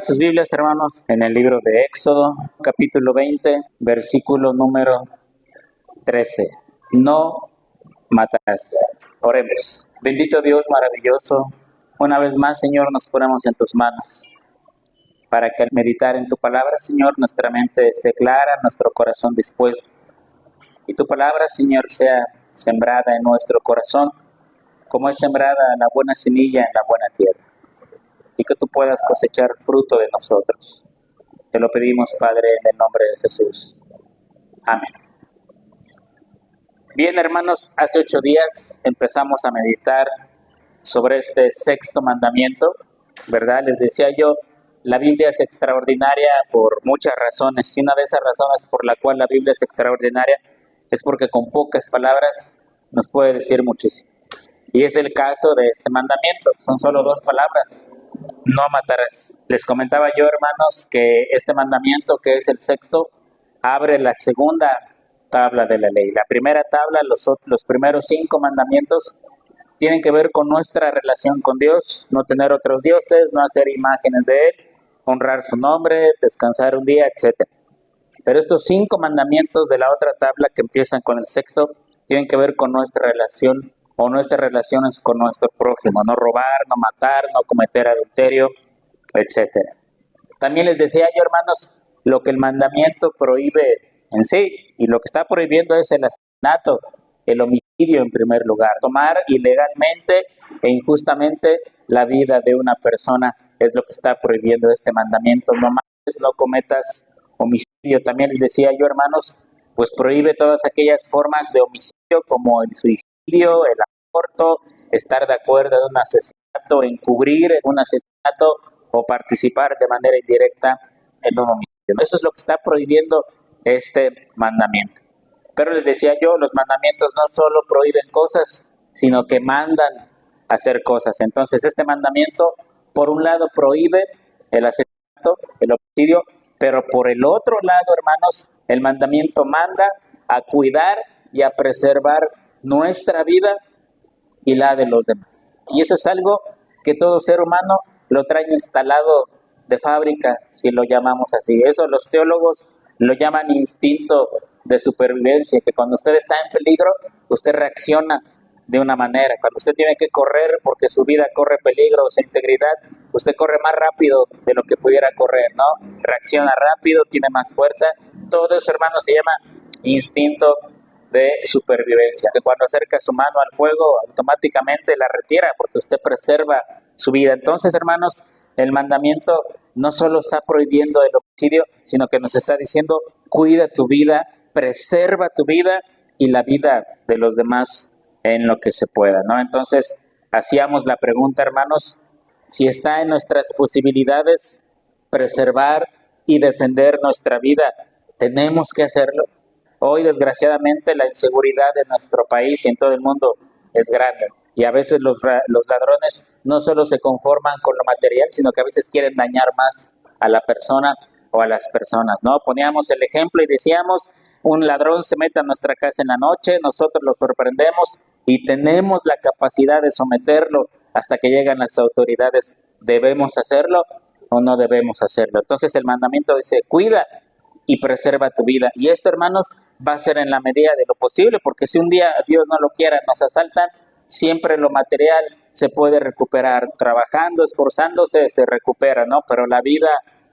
Abran sus Biblias, hermanos, en el libro de Éxodo, capítulo 20, versículo número 13. No matarás. Oremos. Bendito Dios maravilloso, una vez más, Señor, nos ponemos en tus manos para que al meditar en tu palabra, Señor, nuestra mente esté clara, nuestro corazón dispuesto. Y tu palabra, Señor, sea sembrada en nuestro corazón, como es sembrada la buena semilla en la buena tierra. Y que tú puedas cosechar fruto de nosotros. Te lo pedimos, Padre, en el nombre de Jesús. Amén. Bien, hermanos, hace 8 días empezamos a meditar sobre este sexto mandamiento, ¿verdad? Les decía yo, la Biblia es extraordinaria por muchas razones, y una de esas razones por la cual la Biblia es extraordinaria es porque con pocas palabras nos puede decir muchísimo. Y es el caso de este mandamiento, son solo 2 palabras. No matarás. Les comentaba yo, hermanos, que este mandamiento, que es el sexto, abre la segunda tabla de la ley. La primera tabla, los primeros 5 mandamientos, tienen que ver con nuestra relación con Dios, no tener otros dioses, no hacer imágenes de Él, honrar su nombre, descansar un día, etc. Pero estos 5 mandamientos de la otra tabla que empiezan con el sexto, tienen que ver con nuestra relación o nuestras relaciones con nuestro prójimo, no robar, no matar, no cometer adulterio, etc. También les decía yo, hermanos, lo que el mandamiento prohíbe en sí, y lo que está prohibiendo es el asesinato, el homicidio en primer lugar. Tomar ilegalmente e injustamente la vida de una persona es lo que está prohibiendo este mandamiento. No mates, no cometas homicidio. También les decía yo, hermanos, pues prohíbe todas aquellas formas de homicidio como el suicidio, el aborto, estar de acuerdo en un asesinato, encubrir un asesinato o participar de manera indirecta en un homicidio. Eso es lo que está prohibiendo este mandamiento. Pero les decía yo, los mandamientos no solo prohíben cosas, sino que mandan a hacer cosas. Entonces este mandamiento, por un lado, prohíbe el asesinato, el homicidio, pero por el otro lado, hermanos, el mandamiento manda a cuidar y a preservar nuestra vida y la de los demás. Y eso es algo que todo ser humano lo trae instalado de fábrica, si lo llamamos así. Eso los teólogos lo llaman instinto de supervivencia, que cuando usted está en peligro, usted reacciona de una manera. Cuando usted tiene que correr porque su vida corre peligro, su integridad, usted corre más rápido de lo que pudiera correr, ¿no? Reacciona rápido, tiene más fuerza. Todo eso, hermano, se llama instinto de supervivencia, que cuando acerca su mano al fuego, automáticamente la retira porque usted preserva su vida. Entonces, hermanos, el mandamiento no solo está prohibiendo el homicidio, sino que nos está diciendo, cuida tu vida, preserva tu vida y la vida de los demás en lo que se pueda, ¿no? Entonces, hacíamos la pregunta, hermanos, si está en nuestras posibilidades preservar y defender nuestra vida, ¿tenemos que hacerlo? Hoy, desgraciadamente, la inseguridad en nuestro país y en todo el mundo es grande. Y a veces los ladrones no solo se conforman con lo material, sino que a veces quieren dañar más a la persona o a las personas, ¿no? Poníamos el ejemplo y decíamos, un ladrón se mete a nuestra casa en la noche, nosotros lo sorprendemos y tenemos la capacidad de someterlo hasta que llegan las autoridades. ¿Debemos hacerlo o no debemos hacerlo? Entonces el mandamiento dice, cuida y preserva tu vida. Y esto, hermanos, va a ser en la medida de lo posible, porque si un día, Dios no lo quiera, nos asaltan, siempre lo material se puede recuperar. Trabajando, esforzándose, se recupera, ¿no? Pero la vida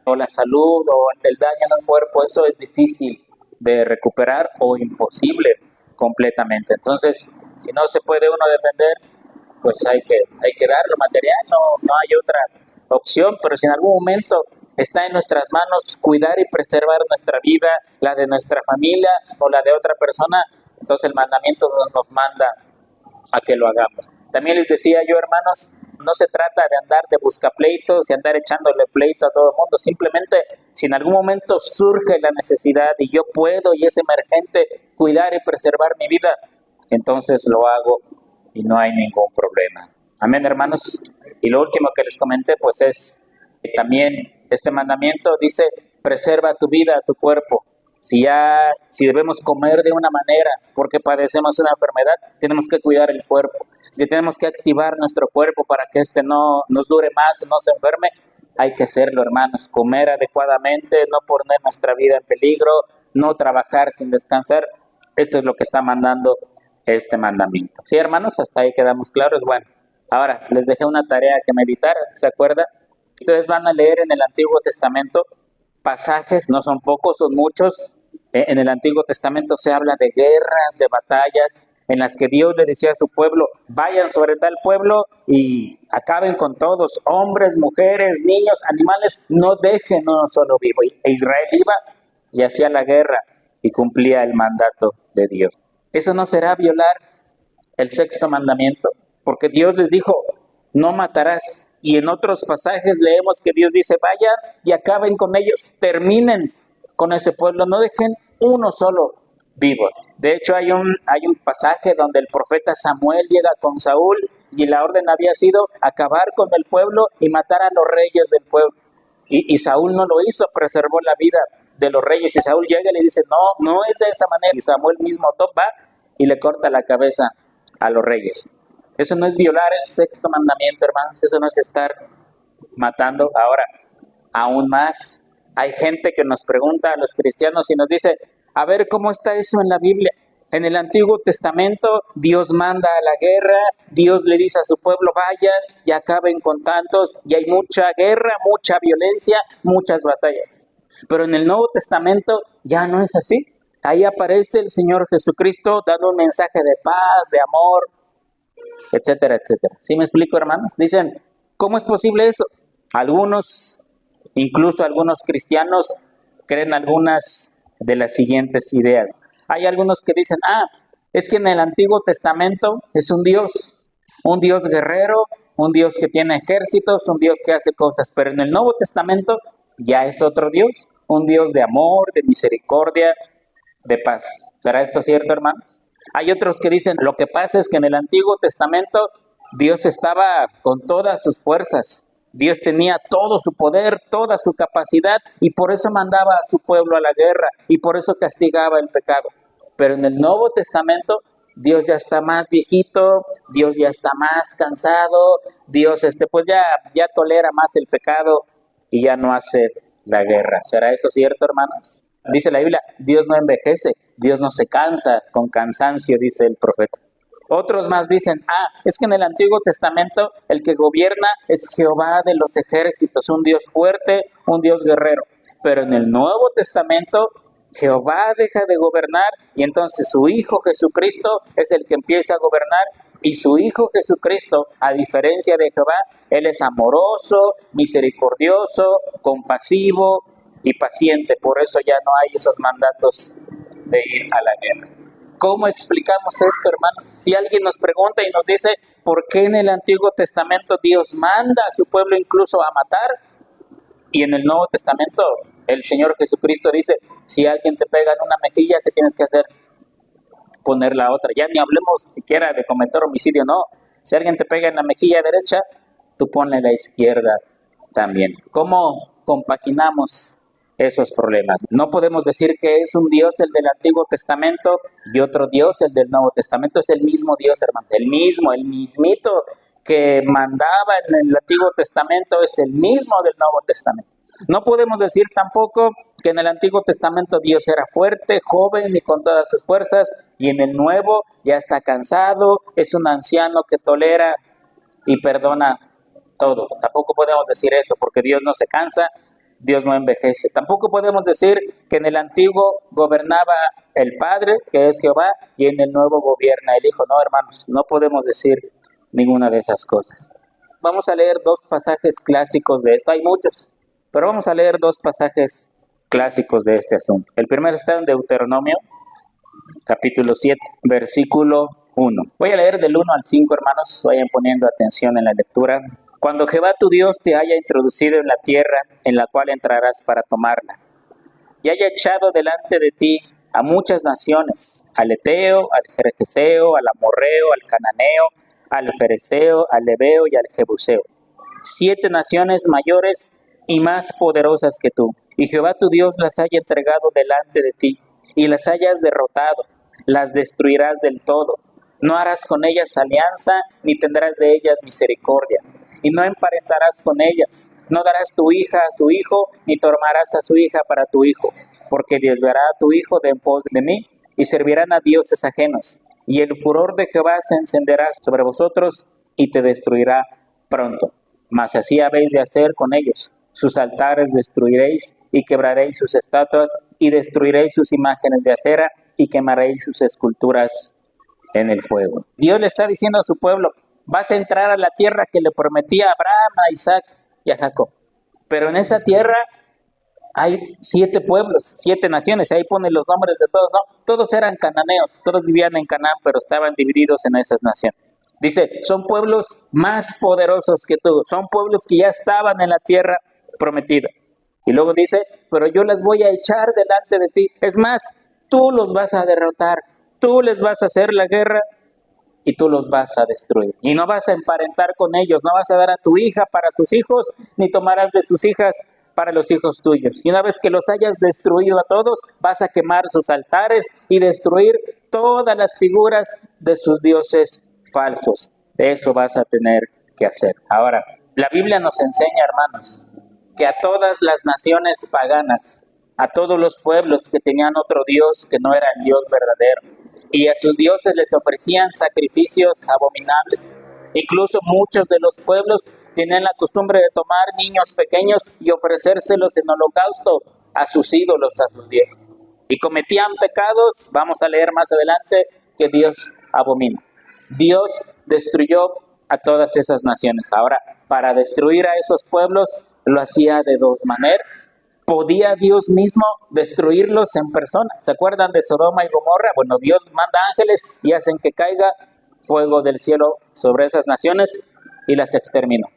o la salud o el daño en el cuerpo, eso es difícil de recuperar o imposible completamente. Entonces, si no se puede uno defender, pues hay que dar lo material, no hay otra opción. Pero si en algún momento está en nuestras manos cuidar y preservar nuestra vida, la de nuestra familia o la de otra persona, entonces el mandamiento nos manda a que lo hagamos. También les decía yo, hermanos, no se trata de andar de buscapleitos y andar echándole pleito a todo el mundo. Simplemente, si en algún momento surge la necesidad y yo puedo y es emergente cuidar y preservar mi vida, entonces lo hago y no hay ningún problema. Amén, hermanos. Y lo último que les comenté, pues es también este mandamiento dice, preserva tu vida, tu cuerpo. Si debemos comer de una manera porque padecemos una enfermedad, tenemos que cuidar el cuerpo. Si tenemos que activar nuestro cuerpo para que no nos dure más, no se enferme, hay que hacerlo, hermanos, comer adecuadamente, no poner nuestra vida en peligro, no trabajar sin descansar. Esto es lo que está mandando este mandamiento. Sí, hermanos, hasta ahí quedamos claros. Bueno, ahora les dejé una tarea que meditar, ¿se acuerdan? Ustedes van a leer en el Antiguo Testamento pasajes, no son pocos, son muchos. En el Antiguo Testamento se habla de guerras, de batallas, en las que Dios le decía a su pueblo, vayan sobre tal pueblo y acaben con todos, hombres, mujeres, niños, animales, no dejen uno solo vivo. E Israel iba y hacía la guerra y cumplía el mandato de Dios. ¿Eso no será violar el sexto mandamiento? Porque Dios les dijo, no matarás. Y en otros pasajes leemos que Dios dice, vayan y acaben con ellos, terminen con ese pueblo, no dejen uno solo vivo. De hecho, hay un pasaje donde el profeta Samuel llega con Saúl y la orden había sido acabar con el pueblo y matar a los reyes del pueblo. Y Saúl no lo hizo, preservó la vida de los reyes. Y Saúl llega y le dice, no es de esa manera. Y Samuel mismo va y le corta la cabeza a los reyes. Eso no es violar el sexto mandamiento, hermanos. Eso no es estar matando. Ahora, aún más, hay gente que nos pregunta a los cristianos y nos dice, a ver, ¿cómo está eso en la Biblia? En el Antiguo Testamento, Dios manda a la guerra, Dios le dice a su pueblo, vayan y acaben con tantos, y hay mucha guerra, mucha violencia, muchas batallas. Pero en el Nuevo Testamento ya no es así. Ahí aparece el Señor Jesucristo dando un mensaje de paz, de amor, etcétera, etcétera. ¿Sí me explico, hermanos? Dicen, ¿cómo es posible eso? Algunos, incluso algunos cristianos, creen algunas de las siguientes ideas. Hay algunos que dicen, es que en el Antiguo Testamento es un Dios guerrero, un Dios que tiene ejércitos, un Dios que hace cosas, pero en el Nuevo Testamento ya es otro Dios, un Dios de amor, de misericordia, de paz. ¿Será esto cierto, hermanos? Hay otros que dicen, lo que pasa es que en el Antiguo Testamento Dios estaba con todas sus fuerzas. Dios tenía todo su poder, toda su capacidad y por eso mandaba a su pueblo a la guerra y por eso castigaba el pecado. Pero en el Nuevo Testamento Dios ya está más viejito, Dios ya está más cansado, Dios pues ya tolera más el pecado y ya no hace la guerra. ¿Será eso cierto, hermanos? Dice la Biblia, Dios no envejece, Dios no se cansa con cansancio, dice el profeta. Otros más dicen, es que en el Antiguo Testamento el que gobierna es Jehová de los ejércitos, un Dios fuerte, un Dios guerrero. Pero en el Nuevo Testamento Jehová deja de gobernar y entonces su Hijo Jesucristo es el que empieza a gobernar y su Hijo Jesucristo, a diferencia de Jehová, Él es amoroso, misericordioso, compasivo y paciente. Por eso ya no hay esos mandatos de ir a la guerra. ¿Cómo explicamos esto, hermanos? Si alguien nos pregunta y nos dice, ¿por qué en el Antiguo Testamento Dios manda a su pueblo incluso a matar? Y en el Nuevo Testamento el Señor Jesucristo dice, si alguien te pega en una mejilla, ¿qué tienes que hacer? Poner la otra. Ya ni hablemos siquiera de cometer homicidio, no. Si alguien te pega en la mejilla derecha, tú ponle la izquierda también. ¿Cómo compaginamos esos problemas? No podemos decir que es un Dios el del Antiguo Testamento y otro Dios el del Nuevo Testamento. Es el mismo Dios, hermano. El mismito que mandaba en el Antiguo Testamento es el mismo del Nuevo Testamento. No podemos decir tampoco que en el Antiguo Testamento Dios era fuerte, joven y con todas sus fuerzas, y en el Nuevo ya está cansado, es un anciano que tolera y perdona todo. Tampoco podemos decir eso, porque Dios no se cansa, Dios no envejece. Tampoco podemos decir que en el Antiguo gobernaba el Padre, que es Jehová, y en el Nuevo gobierna el Hijo. No, hermanos, no podemos decir ninguna de esas cosas. Vamos a leer dos pasajes clásicos de esto. Hay muchos, pero vamos a leer dos pasajes clásicos de este asunto. El primero está en Deuteronomio, capítulo 7, versículo 1. Voy a leer del 1 al 5, hermanos. Vayan poniendo atención en la lectura. Cuando Jehová tu Dios te haya introducido en la tierra en la cual entrarás para tomarla, y haya echado delante de ti a muchas naciones, al Eteo, al Gergeseo, al Amorreo, al Cananeo, al Fereceo, al Ebeo y al Jebuseo, 7 naciones mayores y más poderosas que tú, y Jehová tu Dios las haya entregado delante de ti, y las hayas derrotado, las destruirás del todo. No harás con ellas alianza, ni tendrás de ellas misericordia. y no emparentarás con ellas. No darás tu hija a su hijo, ni tomarás a su hija para tu hijo, porque desviará a tu hijo de en pos de mí, y servirán a dioses ajenos. Y el furor de Jehová se encenderá sobre vosotros, y te destruirá pronto. Mas así habéis de hacer con ellos. Sus altares destruiréis, y quebraréis sus estatuas, y destruiréis sus imágenes de acera, y quemaréis sus esculturas en el fuego. Dios le está diciendo a su pueblo, vas a entrar a la tierra que le prometía a Abraham, a Isaac y a Jacob. Pero en esa tierra hay 7 pueblos, 7 naciones, ahí ponen los nombres de todos, ¿no? Todos eran cananeos, todos vivían en Canaán, pero estaban divididos en esas naciones. Dice, son pueblos más poderosos que tú, son pueblos que ya estaban en la tierra prometida. Y luego dice, pero yo las voy a echar delante de ti. Es más, tú los vas a derrotar, tú les vas a hacer la guerra y tú los vas a destruir. Y no vas a emparentar con ellos, no vas a dar a tu hija para sus hijos, ni tomarás de sus hijas para los hijos tuyos. Y una vez que los hayas destruido a todos, vas a quemar sus altares y destruir todas las figuras de sus dioses falsos. Eso vas a tener que hacer. Ahora, la Biblia nos enseña, hermanos, que a todas las naciones paganas, a todos los pueblos que tenían otro Dios que no era el Dios verdadero, y a sus dioses les ofrecían sacrificios abominables. Incluso muchos de los pueblos tenían la costumbre de tomar niños pequeños y ofrecérselos en holocausto a sus ídolos, a sus dioses. Y cometían pecados, vamos a leer más adelante, que Dios abomina. Dios destruyó a todas esas naciones. Ahora, para destruir a esos pueblos, lo hacía de 2 maneras. ¿Podía Dios mismo destruirlos en persona? ¿Se acuerdan de Sodoma y Gomorra? Bueno, Dios manda ángeles y hacen que caiga fuego del cielo sobre esas naciones y las exterminó.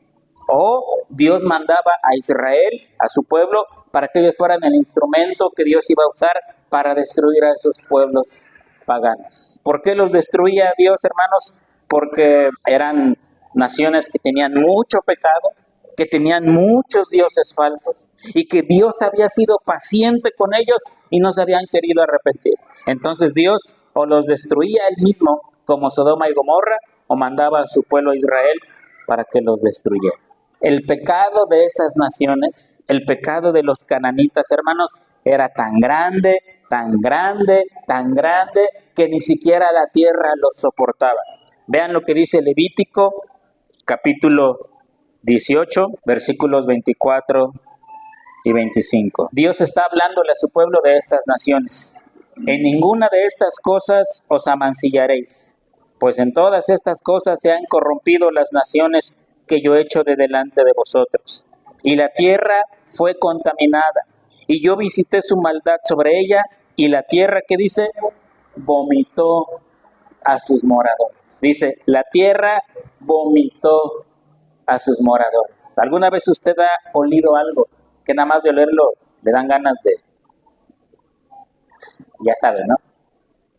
O Dios mandaba a Israel, a su pueblo, para que ellos fueran el instrumento que Dios iba a usar para destruir a esos pueblos paganos. ¿Por qué los destruía Dios, hermanos? Porque eran naciones que tenían mucho pecado, que tenían muchos dioses falsos y que Dios había sido paciente con ellos y no se habían querido arrepentir. Entonces Dios o los destruía él mismo, como Sodoma y Gomorra, o mandaba a su pueblo Israel para que los destruyera. El pecado de esas naciones, el pecado de los cananitas, hermanos, era tan grande, tan grande, tan grande, que ni siquiera la tierra los soportaba. Vean lo que dice Levítico, capítulo 18, versículos 24 y 25. Dios está hablándole a su pueblo de estas naciones. En ninguna de estas cosas os amancillaréis, pues en todas estas cosas se han corrompido las naciones que yo he hecho de delante de vosotros. Y la tierra fue contaminada, y yo visité su maldad sobre ella, y la tierra, ¿qué dice? Vomitó a sus moradores. Dice, la tierra vomitó a sus moradores. ¿Alguna vez usted ha olido algo que nada más de olerlo le dan ganas de... Ya sabe, ¿no?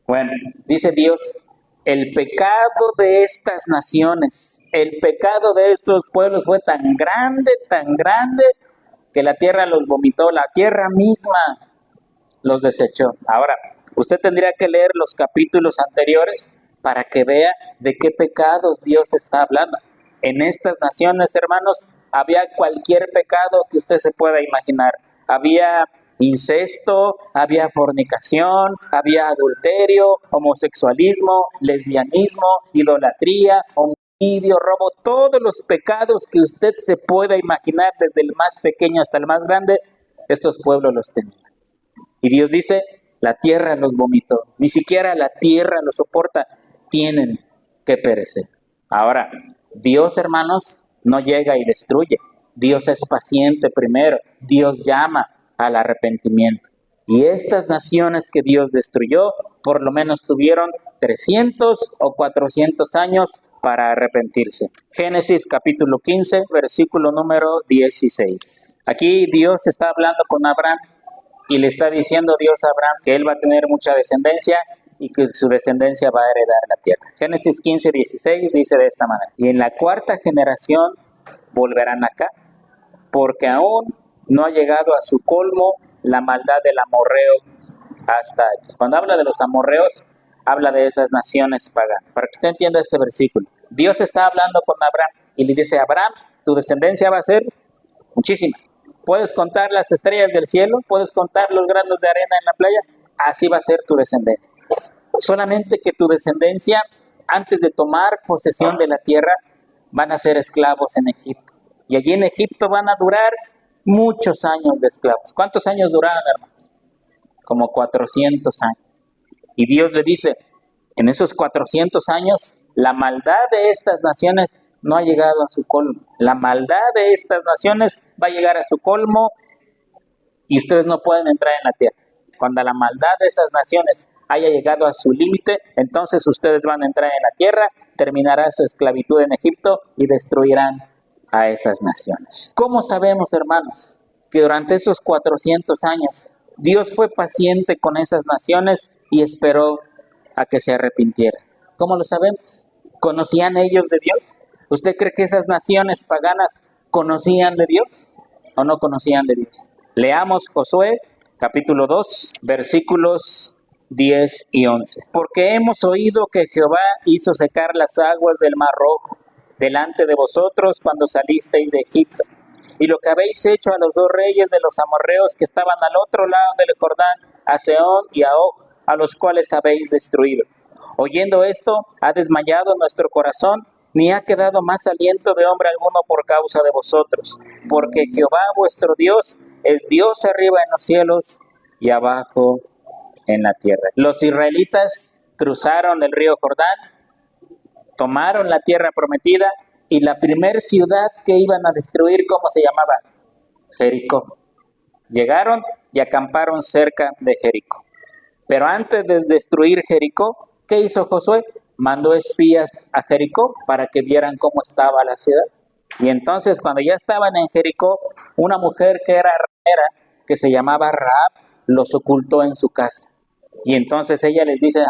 Bueno, dice Dios, el pecado de estas naciones, el pecado de estos pueblos fue tan grande, que la tierra los vomitó, la tierra misma los desechó. Ahora, usted tendría que leer los capítulos anteriores para que vea de qué pecados Dios está hablando. En estas naciones, hermanos, había cualquier pecado que usted se pueda imaginar. Había incesto, había fornicación, había adulterio, homosexualismo, lesbianismo, idolatría, homicidio, robo, todos los pecados que usted se pueda imaginar, desde el más pequeño hasta el más grande, estos pueblos los tenían. Y Dios dice, la tierra los vomitó, ni siquiera la tierra los soporta, tienen que perecer. Ahora, Dios, hermanos, no llega y destruye. Dios es paciente primero. Dios llama al arrepentimiento. Y estas naciones que Dios destruyó, por lo menos tuvieron 300 o 400 años para arrepentirse. Génesis capítulo 15, versículo número 16. Aquí Dios está hablando con Abraham y le está diciendo Dios a Abraham que él va a tener mucha descendencia y que su descendencia va a heredar la tierra. Génesis 15, 16 dice de esta manera: y en la 4ª generación volverán acá, porque aún no ha llegado a su colmo la maldad del amorreo hasta aquí. Cuando habla de los amorreos, habla de esas naciones paganas. Para que usted entienda este versículo, Dios está hablando con Abraham y le dice: Abraham, tu descendencia va a ser muchísima. Puedes contar las estrellas del cielo, puedes contar los granos de arena en la playa, así va a ser tu descendencia. Solamente que tu descendencia, antes de tomar posesión de la tierra, van a ser esclavos en Egipto. Y allí en Egipto van a durar muchos años de esclavos. ¿Cuántos años duraron, hermanos? Como 400 años. Y Dios le dice, en esos 400 años, la maldad de estas naciones no ha llegado a su colmo. La maldad de estas naciones va a llegar a su colmo y ustedes no pueden entrar en la tierra. Cuando la maldad de esas naciones haya llegado a su límite, entonces ustedes van a entrar en la tierra, terminará su esclavitud en Egipto y destruirán a esas naciones. ¿Cómo sabemos, hermanos, que durante esos 400 años Dios fue paciente con esas naciones y esperó a que se arrepintieran? ¿Cómo lo sabemos? ¿Conocían ellos de Dios? ¿Usted cree que esas naciones paganas conocían de Dios o no conocían de Dios? Leamos Josué, capítulo 2, versículos 10 y 11. Porque hemos oído que Jehová hizo secar las aguas del Mar Rojo delante de vosotros cuando salisteis de Egipto, y lo que habéis hecho a los dos reyes de los amorreos que estaban al otro lado del Jordán, a Sehón y a Og, a los cuales habéis destruido. Oyendo esto, ha desmayado nuestro corazón, ni ha quedado más aliento de hombre alguno por causa de vosotros, porque Jehová vuestro Dios es Dios arriba en los cielos y abajo en la tierra. Los israelitas cruzaron el río Jordán, tomaron la tierra prometida y la primer ciudad que iban a destruir, ¿cómo se llamaba? Jericó. Llegaron y acamparon cerca de Jericó. Pero antes de destruir Jericó, ¿qué hizo Josué? Mandó espías a Jericó para que vieran cómo estaba la ciudad. Y entonces cuando ya estaban en Jericó, una mujer que era ramera, que se llamaba Rahab, los ocultó en su casa. Y entonces ella les dice,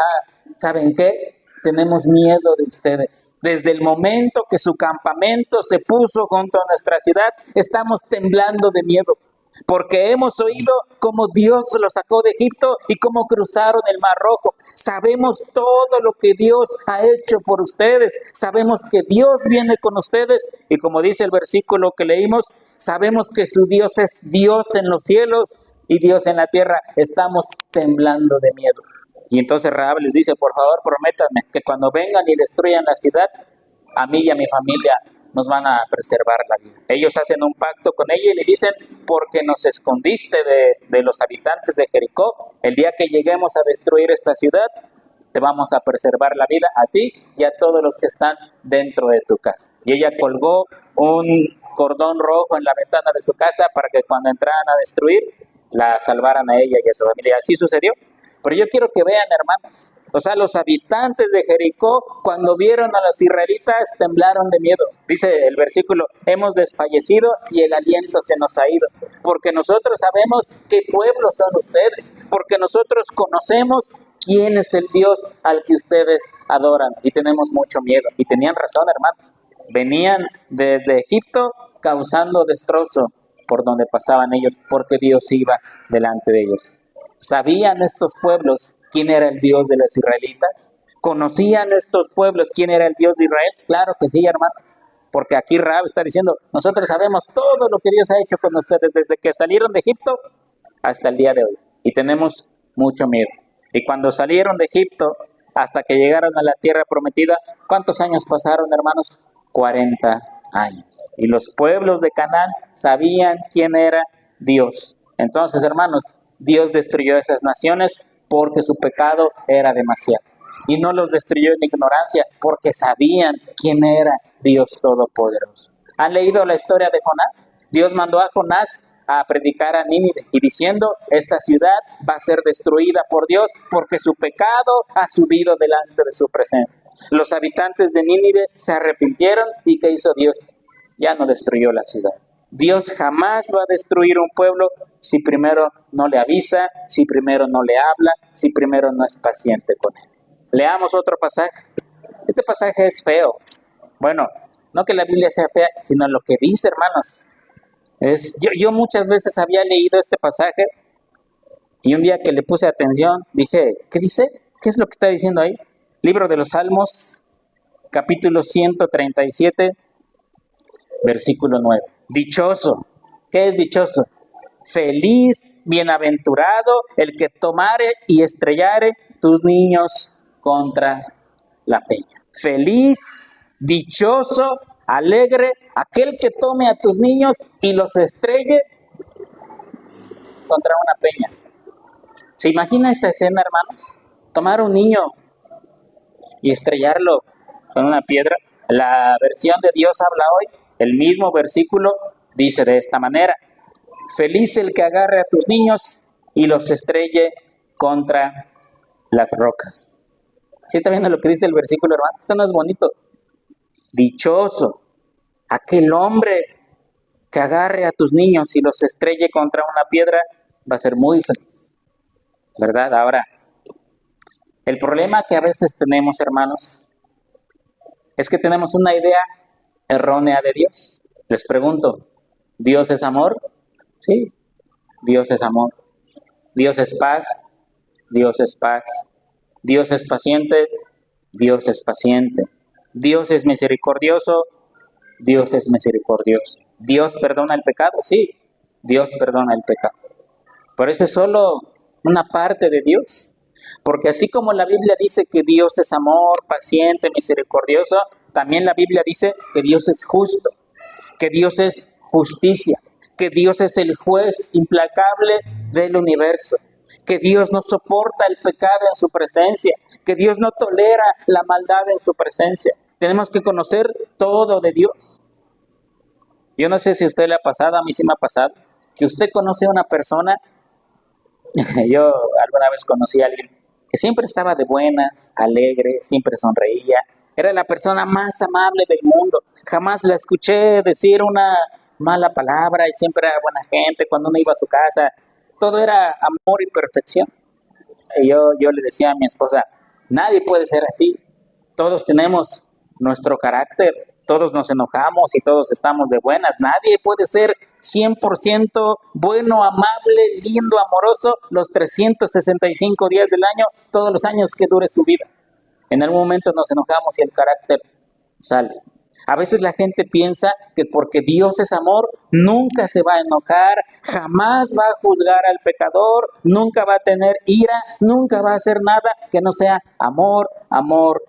¿saben qué? Tenemos miedo de ustedes. Desde el momento que su campamento se puso junto a nuestra ciudad, estamos temblando de miedo. Porque hemos oído cómo Dios los sacó de Egipto y cómo cruzaron el Mar Rojo. Sabemos todo lo que Dios ha hecho por ustedes. Sabemos que Dios viene con ustedes. Y como dice el versículo que leímos, sabemos que su Dios es Dios en los cielos y Dios en la tierra. Estamos temblando de miedo. Y entonces Rahab les dice, por favor, prométanme que cuando vengan y destruyan la ciudad, a mí y a mi familia nos van a preservar la vida. Ellos hacen un pacto con ella y le dicen, porque nos escondiste de los habitantes de Jericó, el día que lleguemos a destruir esta ciudad, te vamos a preservar la vida a ti y a todos los que están dentro de tu casa. Y ella colgó un cordón rojo en la ventana de su casa para que cuando entraran a destruir, la salvaran a ella y a su familia. Así sucedió. Pero yo quiero que vean, hermanos, los habitantes de Jericó, cuando vieron a los israelitas, temblaron de miedo. Dice el versículo, hemos desfallecido y el aliento se nos ha ido. Porque nosotros sabemos qué pueblo son ustedes. Porque nosotros conocemos quién es el Dios al que ustedes adoran. Y tenemos mucho miedo. Y tenían razón, hermanos. Venían desde Egipto causando destrozo por donde pasaban ellos, porque Dios iba delante de ellos. ¿Sabían estos pueblos quién era el Dios de los israelitas? ¿Conocían estos pueblos quién era el Dios de Israel? Claro que sí, hermanos. Porque aquí Rahab está diciendo, nosotros sabemos todo lo que Dios ha hecho con ustedes desde que salieron de Egipto hasta el día de hoy. Y tenemos mucho miedo. Y cuando salieron de Egipto hasta que llegaron a la tierra prometida, ¿cuántos años pasaron, hermanos? 40 años. Y los pueblos de Canaán sabían quién era Dios. Entonces, hermanos, Dios destruyó esas naciones porque su pecado era demasiado. Y no los destruyó en ignorancia porque sabían quién era Dios Todopoderoso. ¿Han leído la historia de Jonás? Dios mandó a Jonás a predicar a Nínive y diciendo, esta ciudad va a ser destruida por Dios porque su pecado ha subido delante de su presencia. Los habitantes de Nínive se arrepintieron y ¿qué hizo Dios? Ya no destruyó la ciudad. Dios jamás va a destruir un pueblo si primero no le avisa, si primero no le habla, si primero no es paciente con él. Leamos otro pasaje. Este pasaje es feo. Bueno, no que la Biblia sea fea, sino lo que dice, hermanos. Yo muchas veces había leído este pasaje y un día que le puse atención dije, ¿qué dice? ¿Qué es lo que está diciendo ahí? Libro de los Salmos, capítulo 137, Versículo 9. Dichoso. ¿Qué es dichoso? Feliz, bienaventurado el que tomare y estrellare tus niños contra la peña. Feliz, dichoso, alegre, aquel que tome a tus niños y los estrelle contra una peña. ¿Se imagina esa escena, hermanos? Tomar un niño y estrellarlo con una piedra. La versión de Dios habla hoy, el mismo versículo dice de esta manera: feliz el que agarre a tus niños y los estrelle contra las rocas. ¿Sí está viendo lo que dice el versículo, hermano? Esto no es bonito. Dichoso aquel hombre que agarre a tus niños y los estrelle contra una piedra, va a ser muy feliz, ¿verdad? Ahora, el problema que a veces tenemos, hermanos, es que tenemos una idea errónea de Dios. Les pregunto, ¿Dios es amor? Sí, Dios es amor. Dios es paz, Dios es paz. Dios es paciente, Dios es paciente. Dios es misericordioso, Dios es misericordioso. ¿Dios perdona el pecado? Sí, Dios perdona el pecado. Pero eso es solo una parte de Dios. Porque así como la Biblia dice que Dios es amor, paciente, misericordioso, también la Biblia dice que Dios es justo, que Dios es justicia, que Dios es el juez implacable del universo, que Dios no soporta el pecado en su presencia, que Dios no tolera la maldad en su presencia. Tenemos que conocer todo de Dios. Yo no sé si a usted le ha pasado, a mí sí me ha pasado, que usted conoce a una persona. Yo alguna vez conocí a alguien que siempre estaba de buenas, alegre, siempre sonreía. Era la persona más amable del mundo. Jamás la escuché decir una mala palabra y siempre era buena gente. Cuando uno iba a su casa, todo era amor y perfección. Y yo le decía a mi esposa, nadie puede ser así. Todos tenemos nuestro carácter, todos nos enojamos y todos estamos de buenas. Nadie puede ser 100% bueno, amable, lindo, amoroso los 365 días del año, todos los años que dure su vida. En algún momento nos enojamos y el carácter sale. A veces la gente piensa que porque Dios es amor, nunca se va a enojar, jamás va a juzgar al pecador, nunca va a tener ira, nunca va a hacer nada que no sea amor, amor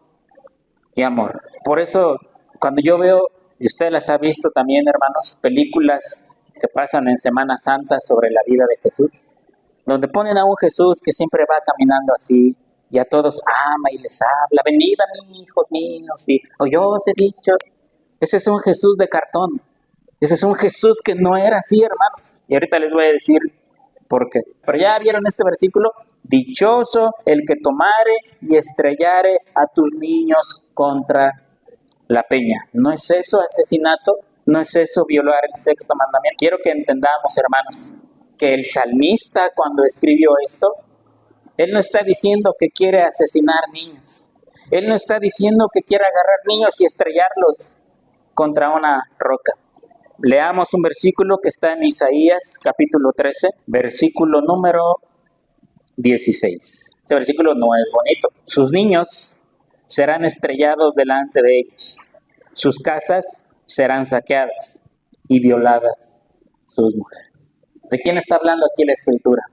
y amor. Por eso, cuando yo veo, y usted las ha visto también, hermanos, películas que pasan en Semana Santa sobre la vida de Jesús, donde ponen a un Jesús que siempre va caminando así, y a todos ama y les habla, venid a mí, hijos míos, y yo os he dicho. Ese es un Jesús de cartón. Ese es un Jesús que no era así, hermanos. Y ahorita les voy a decir por qué. Pero ya vieron este versículo. Dichoso el que tomare y estrellare a tus niños contra la peña. ¿No es eso asesinato? ¿No es eso violar el sexto mandamiento? Quiero que entendamos, hermanos, que el salmista cuando escribió esto, él no está diciendo que quiere asesinar niños. Él no está diciendo que quiere agarrar niños y estrellarlos contra una roca. Leamos un versículo que está en Isaías capítulo 13, versículo número 16. Este versículo no es bonito. Sus niños serán estrellados delante de ellos. Sus casas serán saqueadas y violadas sus mujeres. ¿De quién está hablando aquí la Escritura?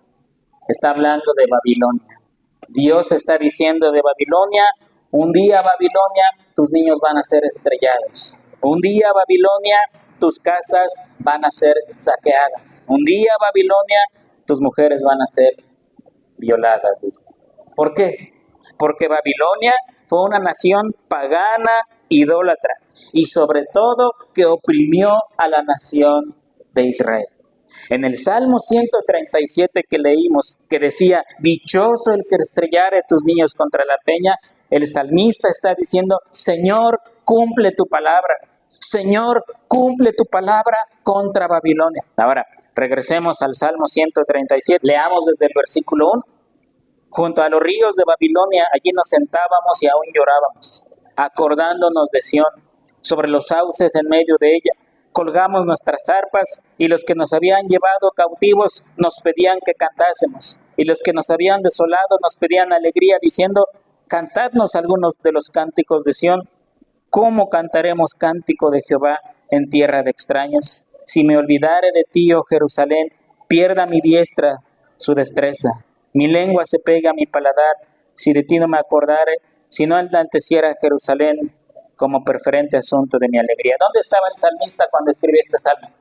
Está hablando de Babilonia. Dios está diciendo de Babilonia, un día Babilonia, tus niños van a ser estrellados. Un día Babilonia, tus casas van a ser saqueadas. Un día Babilonia, tus mujeres van a ser violadas. Dice. ¿Por qué? Porque Babilonia fue una nación pagana, idólatra, y sobre todo que oprimió a la nación de Israel. En el Salmo 137 que leímos, que decía, dichoso el que estrellare tus niños contra la peña, el salmista está diciendo, Señor, cumple tu palabra. Señor, cumple tu palabra contra Babilonia. Ahora, regresemos al Salmo 137, leamos desde el versículo 1. Junto a los ríos de Babilonia, allí nos sentábamos y aún llorábamos, acordándonos de Sión, sobre los sauces en medio de ella. Colgamos nuestras arpas y los que nos habían llevado cautivos nos pedían que cantásemos. Y los que nos habían desolado nos pedían alegría diciendo, cantadnos algunos de los cánticos de Sión. ¿Cómo cantaremos cántico de Jehová en tierra de extraños. Si me olvidare de ti, oh Jerusalén, pierda mi diestra su destreza. Mi lengua se pega a mi paladar, si de ti no me acordare, si no enalteciera Jerusalén como preferente asunto de mi alegría. ¿Dónde estaba el salmista cuando escribió este salmo?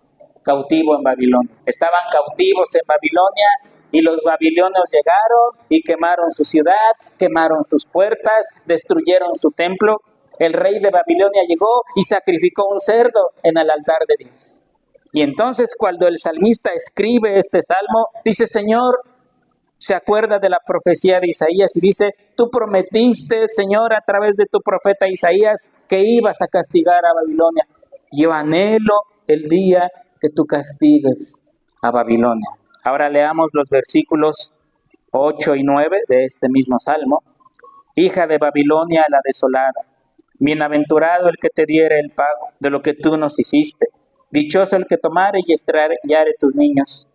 Cautivo en Babilonia. Estaban cautivos en Babilonia y los babilonios llegaron y quemaron su ciudad, quemaron sus puertas, destruyeron su templo. El rey de Babilonia llegó y sacrificó un cerdo en el altar de Dios. Y entonces cuando el salmista escribe este salmo, dice, Señor, se acuerda de la profecía de Isaías y dice, tú prometiste, Señor, a través de tu profeta Isaías, que ibas a castigar a Babilonia. Yo anhelo el día que tú castigues a Babilonia. Ahora leamos los versículos 8 y 9 de este mismo salmo. Hija de Babilonia la desolada, bienaventurado el que te diere el pago de lo que tú nos hiciste. Dichoso el que tomare y estrellare tus niños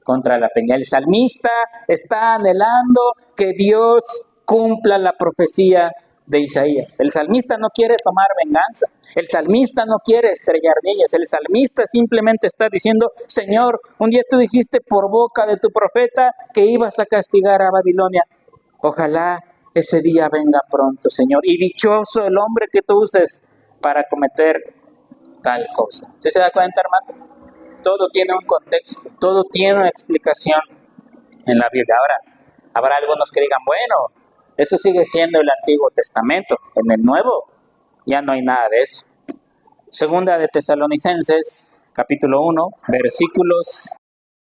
contra la peña. El salmista está anhelando que Dios cumpla la profecía de Isaías. El salmista no quiere tomar venganza. El salmista no quiere estrellar niños. El salmista simplemente está diciendo, Señor, un día tú dijiste por boca de tu profeta que ibas a castigar a Babilonia. Ojalá ese día venga pronto, Señor. Y dichoso el hombre que tú uses para cometer tal cosa. ¿Usted se da cuenta, hermanos? Todo tiene un contexto, todo tiene una explicación en la Biblia. Ahora, habrá algunos que digan, bueno, eso sigue siendo el Antiguo Testamento. En el Nuevo ya no hay nada de eso. Segunda de Tesalonicenses, capítulo 1, versículos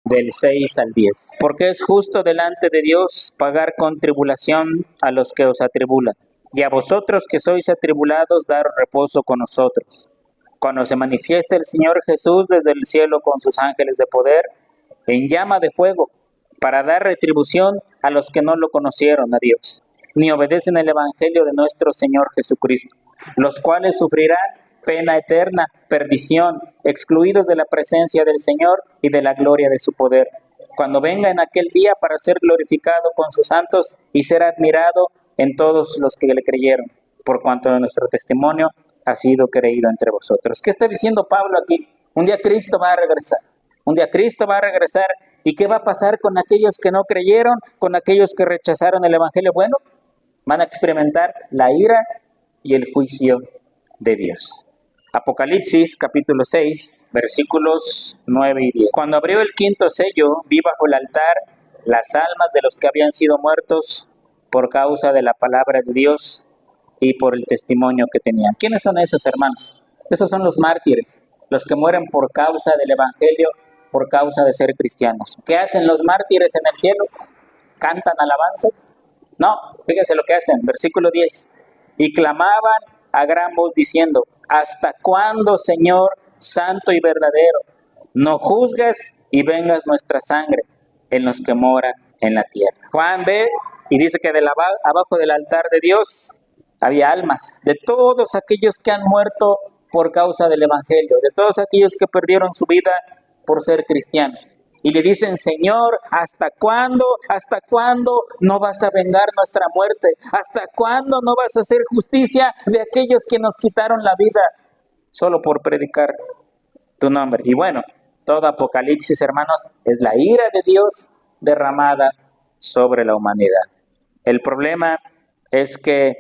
del 6 al 10. Porque es justo delante de Dios pagar con tribulación a los que os atribulan, y a vosotros que sois atribulados dar reposo con nosotros, cuando se manifieste el Señor Jesús desde el cielo con sus ángeles de poder, en llama de fuego, para dar retribución a los que no lo conocieron a Dios, ni obedecen el Evangelio de nuestro Señor Jesucristo, los cuales sufrirán pena eterna, perdición, excluidos de la presencia del Señor y de la gloria de su poder, cuando venga en aquel día para ser glorificado con sus santos y ser admirado en todos los que le creyeron, por cuanto de nuestro testimonio ha sido creído entre vosotros. ¿Qué está diciendo Pablo aquí? Un día Cristo va a regresar. Un día Cristo va a regresar. ¿Y qué va a pasar con aquellos que no creyeron, con aquellos que rechazaron el Evangelio? Bueno, van a experimentar la ira y el juicio de Dios. Apocalipsis capítulo 6, versículos 9 y 10. Cuando abrió el quinto sello, vi bajo el altar las almas de los que habían sido muertos por causa de la palabra de Dios y por el testimonio que tenían. ¿Quiénes son esos, hermanos? Esos son los mártires, los que mueren por causa del Evangelio, por causa de ser cristianos. ¿Qué hacen los mártires en el cielo? ¿Cantan alabanzas? No, fíjense lo que hacen, versículo 10. Y clamaban a gran voz diciendo, ¿hasta cuándo, Señor, santo y verdadero, no juzgas y vengas nuestra sangre en los que moran en la tierra? Juan ve y dice que abajo del altar de Dios había almas de todos aquellos que han muerto por causa del Evangelio, de todos aquellos que perdieron su vida por ser cristianos. Y le dicen, Señor, ¿hasta cuándo no vas a vengar nuestra muerte? ¿Hasta cuándo no vas a hacer justicia de aquellos que nos quitaron la vida solo por predicar tu nombre? Y bueno, todo Apocalipsis, hermanos, es la ira de Dios derramada sobre la humanidad. El problema es que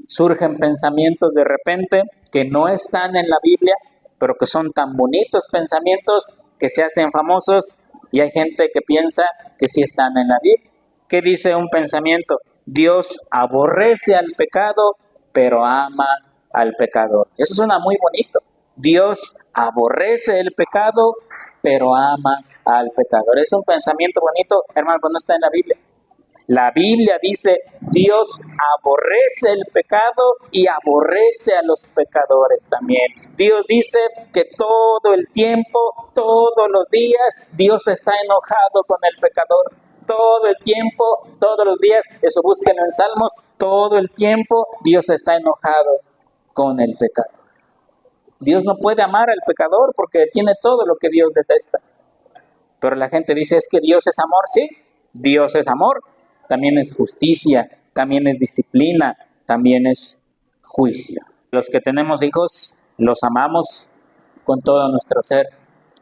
surgen pensamientos de repente que no están en la Biblia, pero que son tan bonitos pensamientos que se hacen famosos, y hay gente que piensa que sí están en la Biblia. ¿Qué dice un pensamiento? Dios aborrece al pecado, pero ama al pecador. Eso suena muy bonito. Dios aborrece el pecado, pero ama al pecador. Es un pensamiento bonito, hermano, pero no está en la Biblia. La Biblia dice, Dios aborrece el pecado y aborrece a los pecadores también. Dios dice que todo el tiempo, todos los días, Dios está enojado con el pecador. Todo el tiempo, todos los días, eso búsquenlo en Salmos, todo el tiempo Dios está enojado con el pecador. Dios no puede amar al pecador porque tiene todo lo que Dios detesta. Pero la gente dice, es que Dios es amor. Sí, Dios es amor. También es justicia, también es disciplina, también es juicio. Los que tenemos hijos, los amamos con todo nuestro ser.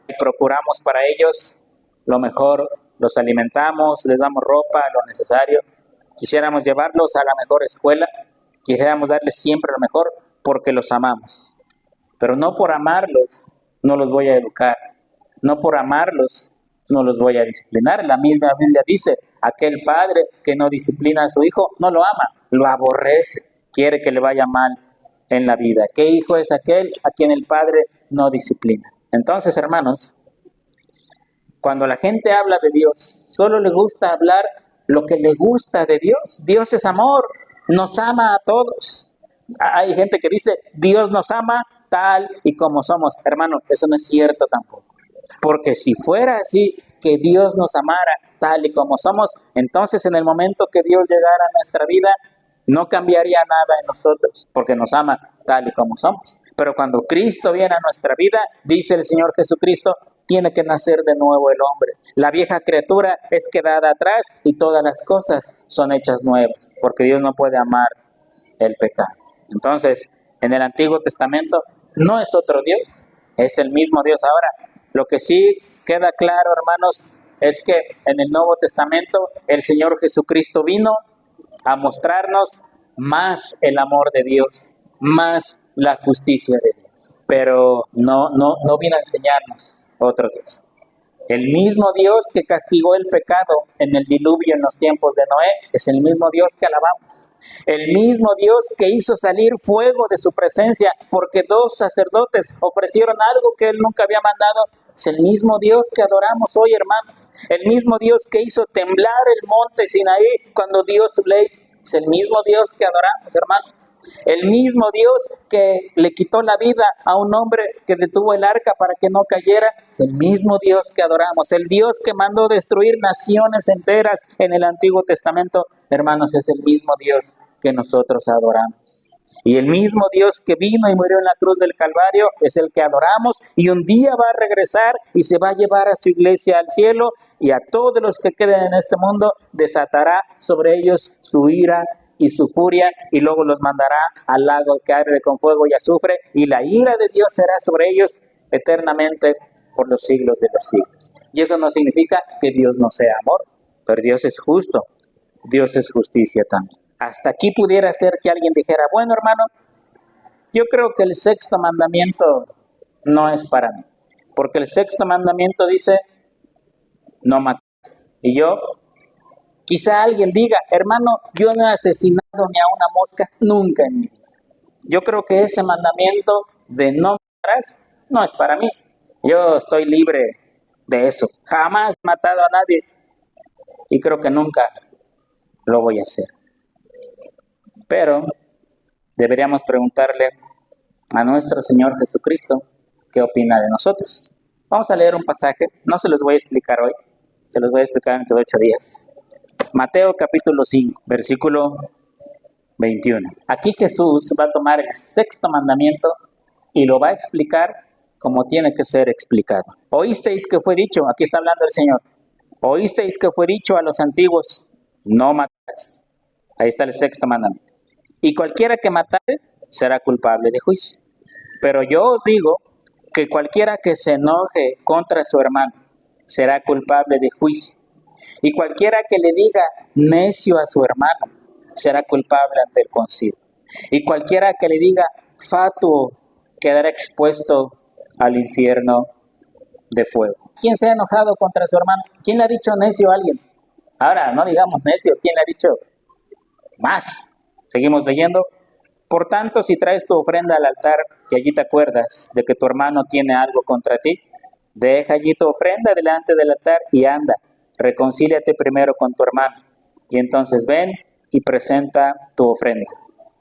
Y procuramos para ellos lo mejor, los alimentamos, les damos ropa, lo necesario. Quisiéramos llevarlos a la mejor escuela, quisiéramos darles siempre lo mejor porque los amamos. Pero no por amarlos no los voy a educar, no por amarlos no los voy a disciplinar. La misma Biblia dice, aquel padre que no disciplina a su hijo no lo ama, lo aborrece, quiere que le vaya mal en la vida. ¿Qué hijo es aquel a quien el padre no disciplina? Entonces, hermanos, cuando la gente habla de Dios, solo le gusta hablar lo que le gusta de Dios. Dios es amor, nos ama a todos. Hay gente que dice, Dios nos ama tal y como somos. Hermano, eso no es cierto tampoco. Porque si fuera así, que Dios nos amara tal y como somos, entonces en el momento que Dios llegara a nuestra vida, no cambiaría nada en nosotros, porque nos ama tal y como somos. Pero cuando Cristo viene a nuestra vida, dice el Señor Jesucristo, tiene que nacer de nuevo el hombre. La vieja criatura es quedada atrás y todas las cosas son hechas nuevas, porque Dios no puede amar el pecado. Entonces, en el Antiguo Testamento no es otro Dios, es el mismo Dios ahora. Lo que sí queda claro, hermanos, es que en el Nuevo Testamento el Señor Jesucristo vino a mostrarnos más el amor de Dios, más la justicia de Dios. Pero no vino a enseñarnos otro Dios. El mismo Dios que castigó el pecado en el diluvio en los tiempos de Noé es el mismo Dios que alabamos. El mismo Dios que hizo salir fuego de su presencia porque 2 sacerdotes ofrecieron algo que él nunca había mandado. Es el mismo Dios que adoramos hoy, hermanos. El mismo Dios que hizo temblar el monte Sinaí cuando dio su ley. Es el mismo Dios que adoramos, hermanos. El mismo Dios que le quitó la vida a un hombre que detuvo el arca para que no cayera. Es el mismo Dios que adoramos. El Dios que mandó destruir naciones enteras en el Antiguo Testamento, hermanos, es el mismo Dios que nosotros adoramos. Y el mismo Dios que vino y murió en la cruz del Calvario es el que adoramos y un día va a regresar y se va a llevar a su iglesia al cielo y a todos los que queden en este mundo desatará sobre ellos su ira y su furia y luego los mandará al lago que arde con fuego y azufre y la ira de Dios será sobre ellos eternamente por los siglos de los siglos. Y eso no significa que Dios no sea amor, pero Dios es justo, Dios es justicia también. Hasta aquí pudiera ser que alguien dijera, bueno, hermano, yo creo que el 6º mandamiento no es para mí, porque el 6º mandamiento dice, no mates. Y yo, quizá alguien diga, hermano, yo no he asesinado ni a una mosca nunca en mi vida. Yo creo que ese mandamiento de no matarás no es para mí. Yo estoy libre de eso. Jamás he matado a nadie y creo que nunca lo voy a hacer. Pero deberíamos preguntarle a nuestro Señor Jesucristo qué opina de nosotros. Vamos a leer un pasaje, no se los voy a explicar hoy, se los voy a explicar dentro de 8 días. Mateo capítulo 5, versículo 21. Aquí Jesús va a tomar el 6º mandamiento y lo va a explicar como tiene que ser explicado. Oísteis que fue dicho, aquí está hablando el Señor, oísteis que fue dicho a los antiguos, no matarás. Ahí está el 6º mandamiento. Y cualquiera que matare será culpable de juicio. Pero yo os digo que cualquiera que se enoje contra su hermano será culpable de juicio. Y cualquiera que le diga necio a su hermano será culpable ante el concilio. Y cualquiera que le diga fatuo quedará expuesto al infierno de fuego. ¿Quién se ha enojado contra su hermano? ¿Quién le ha dicho necio a alguien? Ahora, no digamos necio, ¿quién le ha dicho más? Seguimos leyendo. Por tanto, si traes tu ofrenda al altar y allí te acuerdas de que tu hermano tiene algo contra ti, deja allí tu ofrenda delante del altar y anda, reconcíliate primero con tu hermano y entonces ven y presenta tu ofrenda.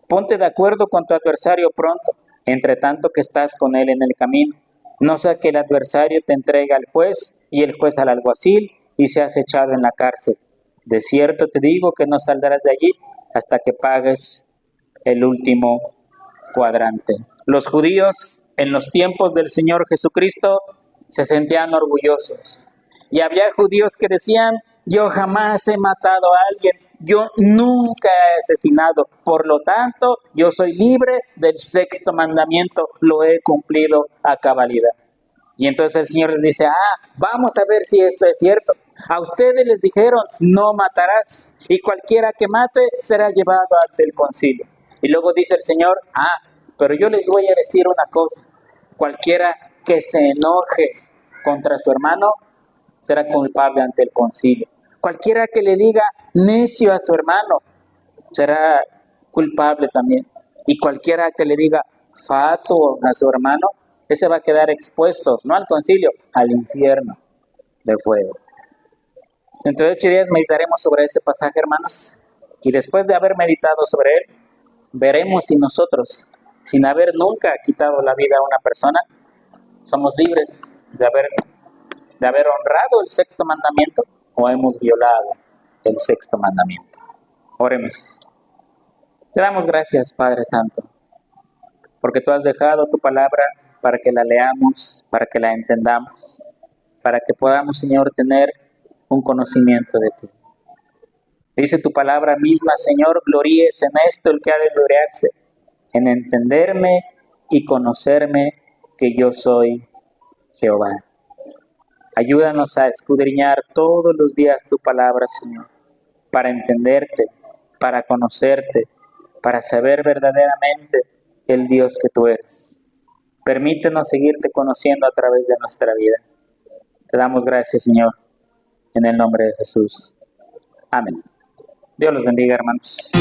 Ponte de acuerdo con tu adversario pronto, entre tanto que estás con él en el camino. No sea que el adversario te entregue al juez y el juez al alguacil y seas echado en la cárcel. De cierto te digo que no saldrás de allí hasta que pagues el último cuadrante. Los judíos en los tiempos del Señor Jesucristo se sentían orgullosos. Y había judíos que decían, yo jamás he matado a alguien, yo nunca he asesinado, por lo tanto, yo soy libre del 6º mandamiento, lo he cumplido a cabalidad. Y entonces el Señor les dice, vamos a ver si esto es cierto. A ustedes les dijeron, no matarás, y cualquiera que mate será llevado ante el concilio. Y luego dice el Señor, pero yo les voy a decir una cosa, cualquiera que se enoje contra su hermano será culpable ante el concilio. Cualquiera que le diga necio a su hermano será culpable también. Y cualquiera que le diga fatuo a su hermano, ese va a quedar expuesto, no al concilio, al infierno del fuego. Dentro de 8 días meditaremos sobre ese pasaje, hermanos, y después de haber meditado sobre él, veremos si nosotros, sin haber nunca quitado la vida a una persona, somos libres de haber honrado el sexto mandamiento o hemos violado el sexto mandamiento. Oremos. Te damos gracias, Padre Santo, porque tú has dejado tu palabra para que la leamos, para que la entendamos, para que podamos, Señor, tener un conocimiento de ti. Dice tu palabra misma, Señor, gloríese en esto el que ha de gloriarse, en entenderme y conocerme que yo soy Jehová. Ayúdanos a escudriñar todos los días tu palabra, Señor, para entenderte, para conocerte, para saber verdaderamente el Dios que tú eres. Permítenos seguirte conociendo a través de nuestra vida. Te damos gracias, Señor, en el nombre de Jesús. Amén. Dios los bendiga, hermanos.